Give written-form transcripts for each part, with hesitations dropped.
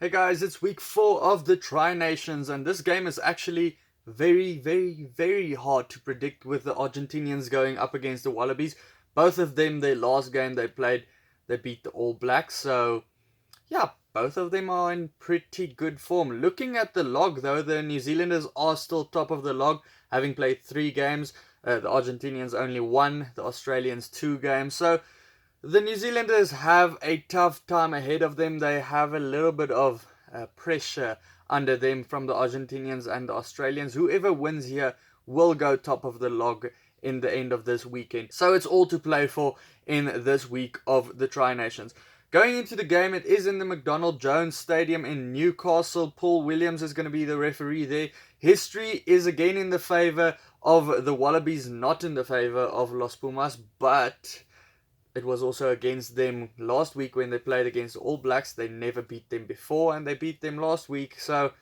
Hey guys, it's week 4 of the Tri Nations, and this game is actually very hard to predict with the Argentinians going up against the Wallabies. Both of them, their last game they played, they beat the All Blacks, so yeah, both of them are in pretty good form. Looking at the log though, the New Zealanders are still top of the log, having played 3 games. The Argentinians only 1, the Australians 2 games, so the New Zealanders have a tough time ahead of them. They have a little bit of pressure under them from the Argentinians and the Australians. Whoever wins here will go top of the log in the end of this weekend. So it's all to play for in this week of the Tri Nations. Going into the game, it is in the McDonald Jones Stadium in Newcastle. Paul Williams is going to be the referee there. History is again in the favour of the Wallabies, not in the favour of Los Pumas, but it was also against them last week when they played against the All Blacks. They never beat them before, and they beat them last week. So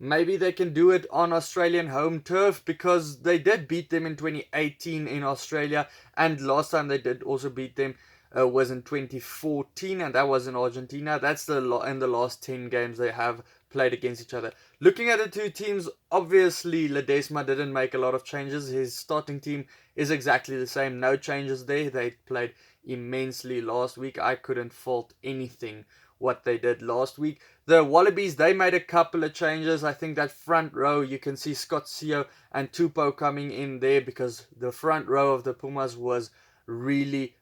maybe they can do it on Australian home turf, because they did beat them in 2018 in Australia, and last time they did also beat them was in 2014, and that was in Argentina. That's in the last 10 games they have played against each other. Looking at the two teams, obviously Ledesma didn't make a lot of changes. His starting team is exactly the same. No changes there. They played immensely last week. I couldn't fault anything what they did last week. The Wallabies, they made a couple of changes. I think that front row, you can see Scott Sio and Tupou coming in there, because the front row of the Pumas was really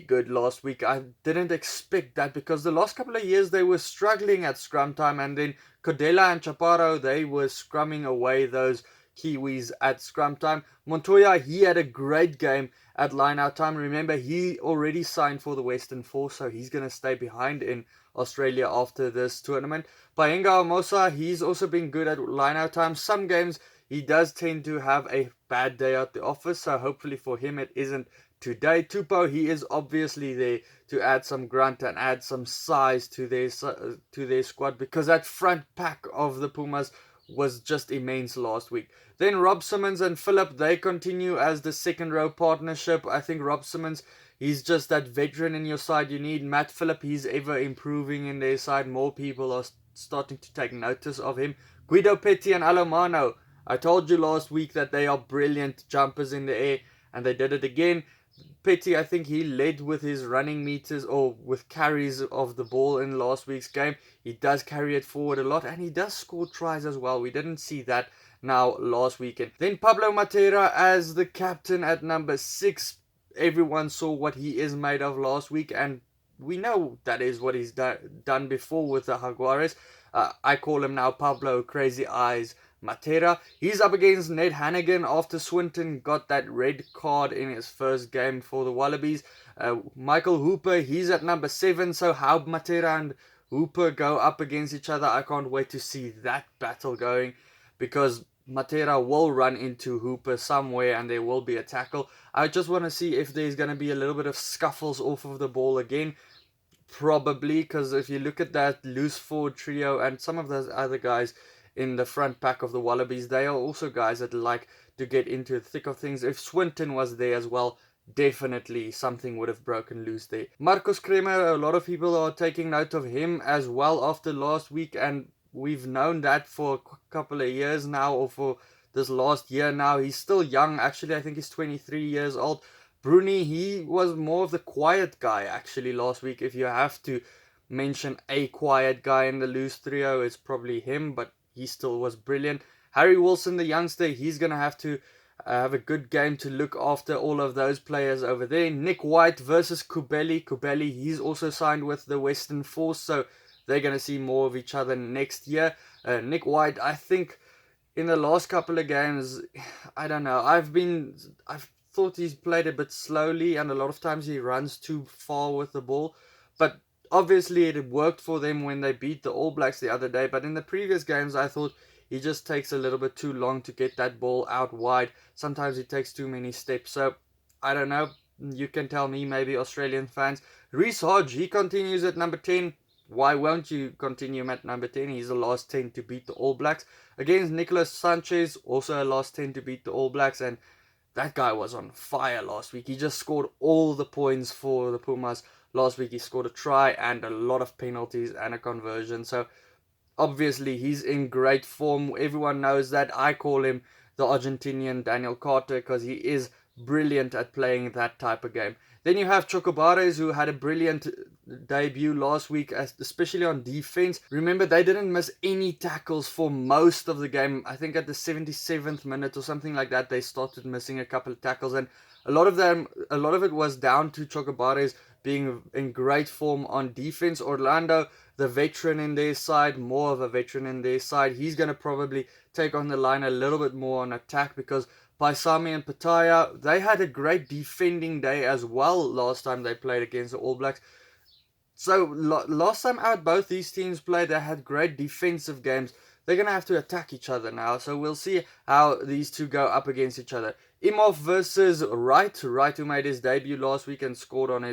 good last week. I didn't expect that, because the last couple of years they were struggling at scrum time, and then Codella and Chaparro, they were scrumming away those Kiwis at scrum time. Montoya, he had a great game at line-out time. Remember, he already signed for the Western Force, so he's going to stay behind in Australia after this tournament. Paenga Almosa, he's also been good at line-out time. Some games he does tend to have a bad day at the office, so hopefully for him it isn't today. Tupou, he is obviously there to add some grunt and add some size to their squad, because that front pack of the Pumas was just immense last week. Then Rob Simmons and Phillip, they continue as the second row partnership. I think Rob Simmons, he's just that veteran in your side you need. Matt Phillip, he's ever improving in their side. More people are starting to take notice of him. Guido Petty and Alomano, I told you last week that they are brilliant jumpers in the air, and they did it again. Petty, I think he led with his running meters or with carries of the ball in last week's game. He does carry it forward a lot, and he does score tries as well. We didn't see that now last weekend. Then Pablo Matera as the captain at number 6. Everyone saw what he is made of last week, and we know that is what he's done before with the Jaguares. I call him now Pablo Crazy Eyes Matera. He's up against Ned Hannigan after Swinton got that red card in his first game for the Wallabies. Michael Hooper, he's at number 7. So how Matera and Hooper go up against each other, I can't wait to see that battle going, because Matera will run into Hooper somewhere and there will be a tackle. I just want to see if there's going to be a little bit of scuffles off of the ball again. Probably, because if you look at that loose forward trio and some of those other guys in the front pack of the Wallabies, they are also guys that like to get into the thick of things. If Swinton was there as well, definitely something would have broken loose there. Marcus Kremer, a lot of people are taking note of him as well after last week, and we've known that for a couple of years now, or for this last year now. He's still young, actually. I think he's 23 years old. Bruni, he was more of the quiet guy actually last week. If you have to mention a quiet guy in the loose trio, it's probably him, but he still was brilliant. Harry Wilson, the youngster, he's going to have to have a good game to look after all of those players over there. Nick White versus Kubeli. Kubeli, he's also signed with the Western Force, so they're going to see more of each other next year. Nick White, I think in the last couple of games, I don't know, I've thought he's played a bit slowly, and a lot of times he runs too far with the ball. But obviously it worked for them when they beat the All Blacks the other day. But in the previous games, I thought he just takes a little bit too long to get that ball out wide. Sometimes he takes too many steps. So, I don't know. You can tell me, maybe Australian fans. Reece Hodge, he continues at number 10. Why won't you continue him at number 10? He's the last 10 to beat the All Blacks. Against Nicolas Sanchez, also a last 10 to beat the All Blacks. And that guy was on fire last week. He just scored all the points for the Pumas. Last week he scored a try and a lot of penalties and a conversion. So Obviously, he's in great form. Everyone knows that. I call him the Argentinian Daniel Carter because he is brilliant at playing that type of game. Then you have Chocobares, who had a brilliant debut last week, especially on defense. Remember, they didn't miss any tackles for most of the game. I think at the 77th minute or something like that, they started missing a couple of tackles, and a lot of it was down to Chocobares being in great form on defense. Orlando, the veteran in their side, more of a veteran in their side, he's going to probably take on the line a little bit more on attack because Paisami and Pattaya, they had a great defending day as well last time they played against the All Blacks. So last time out, both these teams played, they had great defensive games. They're going to have to attack each other now, so we'll see how these two go up against each other. Imhoff versus Wright, who made his debut last week and scored on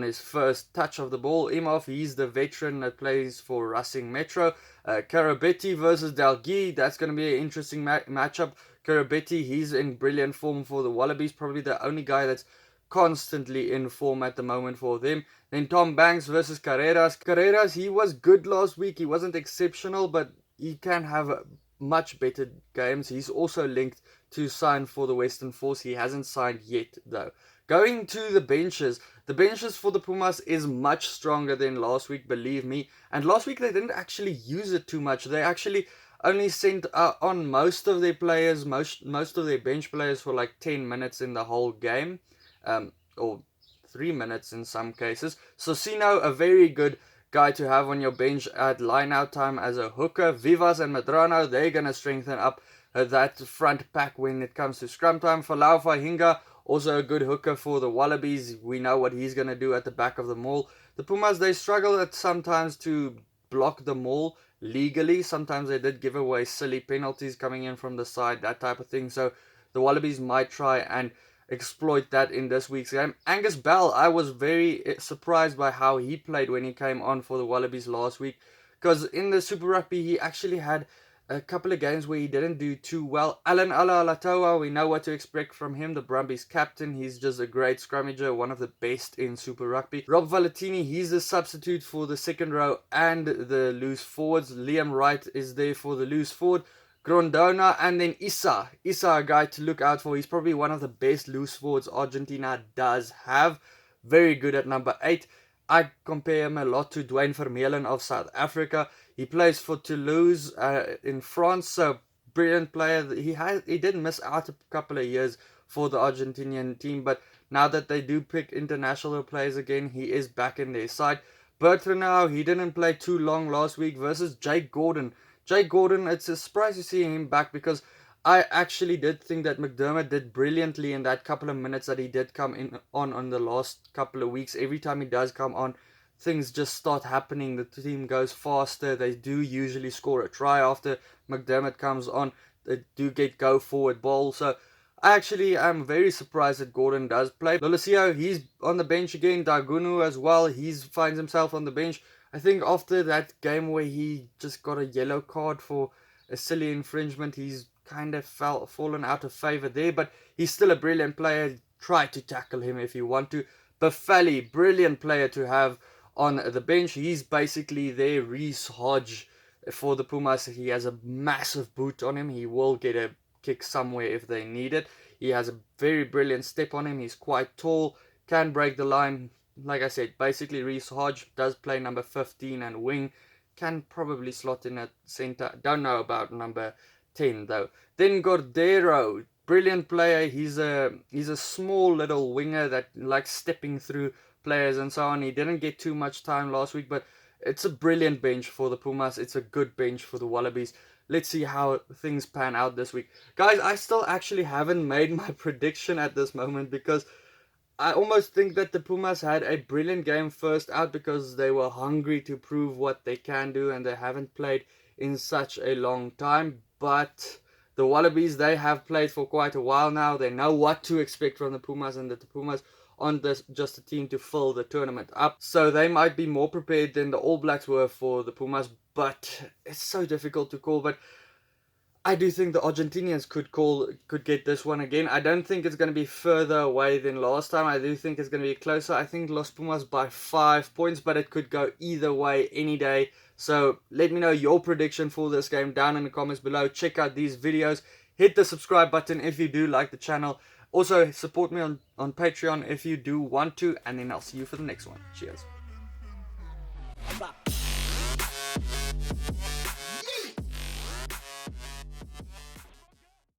his first touch of the ball. Imhoff, he's the veteran that plays for Racing Metro. Karabetti versus Dalgi, that's going to be an interesting matchup. Karabetti, he's in brilliant form for the Wallabies, probably the only guy that's constantly in form at the moment for them. Then Tom Banks versus Carreras. Carreras, he was good last week. He wasn't exceptional, but he can have much better games. He's also linked to sign for the Western Force. He hasn't signed yet, though. Going to the benches for the Pumas is much stronger than last week, believe me. And last week they didn't actually use it too much. They actually only sent on most of their players, most of their bench players for like 10 minutes in the whole game, or 3 minutes in some cases. Socino, a very good guy to have on your bench at line-out time as a hooker. Vivas and Madrano, they're going to strengthen up that front pack when it comes to scrum time. Falau Fahinga, also a good hooker for the Wallabies. We know what he's going to do at the back of the maul. The Pumas, they struggle at sometimes to block the maul legally. Sometimes they did give away silly penalties coming in from the side, that type of thing. So the Wallabies might try and exploit that in this week's game. Angus Bell, I was very surprised by how he played when he came on for the Wallabies last week, because in the Super Rugby he actually had a couple of games where he didn't do too well. Alan Alatoa, we know what to expect from him, the Brumbies captain. He's just a great scrummager, one of the best in Super Rugby. Rob Valentini, he's the substitute for the second row and the loose forwards. Liam Wright is there for the loose forward. Grondona, and then Issa, a guy to look out for. He's probably one of the best loose forwards Argentina does have. Very good at number 8. I compare him a lot to Dwayne Vermeulen of South Africa. He plays for Toulouse in France, so brilliant player. He did miss out a couple of years for the Argentinian team, but now that they do pick international players again, he is back in their side. Bertrand, he didn't play too long last week versus Jake Gordon. Jake Gordon, it's a surprise to see him back because I actually did think that McDermott did brilliantly in that couple of minutes that he did come in on the last couple of weeks. Every time he does come on, things just start happening. The team goes faster. They do usually score a try after McDermott comes on. They do get go forward ball. So I actually am very surprised that Gordon does play. Lolesio, he's on the bench again. Dagunu as well. He finds himself on the bench. I think after that game where he just got a yellow card for a silly infringement, he's kind of fallen out of favour there, but he's still a brilliant player. Try to tackle him if you want to. Buffali, brilliant player to have on the bench. He's basically their Reece Hodge for the Pumas. He has a massive boot on him. He will get a kick somewhere if they need it. He has a very brilliant step on him. He's quite tall, can break the line. Like I said, basically Reece Hodge does play number 15 and wing. Can probably slot in at centre. Don't know about number 10 though. Then Cordero, brilliant player. He's a small little winger that likes stepping through players and so on. He didn't get too much time last week, but it's a brilliant bench for the Pumas. It's a good bench for the Wallabies. Let's see how things pan out this week. Guys, I still actually haven't made my prediction at this moment because I almost think that the Pumas had a brilliant game first out because they were hungry to prove what they can do and they haven't played in such a long time. But the Wallabies, they have played for quite a while now. They know what to expect from the Pumas, and that the Pumas aren't just a team to fill the tournament up. So they might be more prepared than the All Blacks were for the Pumas, but it's so difficult to call. But I do think the Argentinians could get this one again. I don't think it's going to be further away than last time. I do think it's going to be closer. I think Los Pumas by 5 points, but it could go either way any day. So let me know your prediction for this game down in the comments below. Check out these videos. Hit the subscribe button if you do like the channel. Also, support me on Patreon if you do want to. And then I'll see you for the next one. Cheers.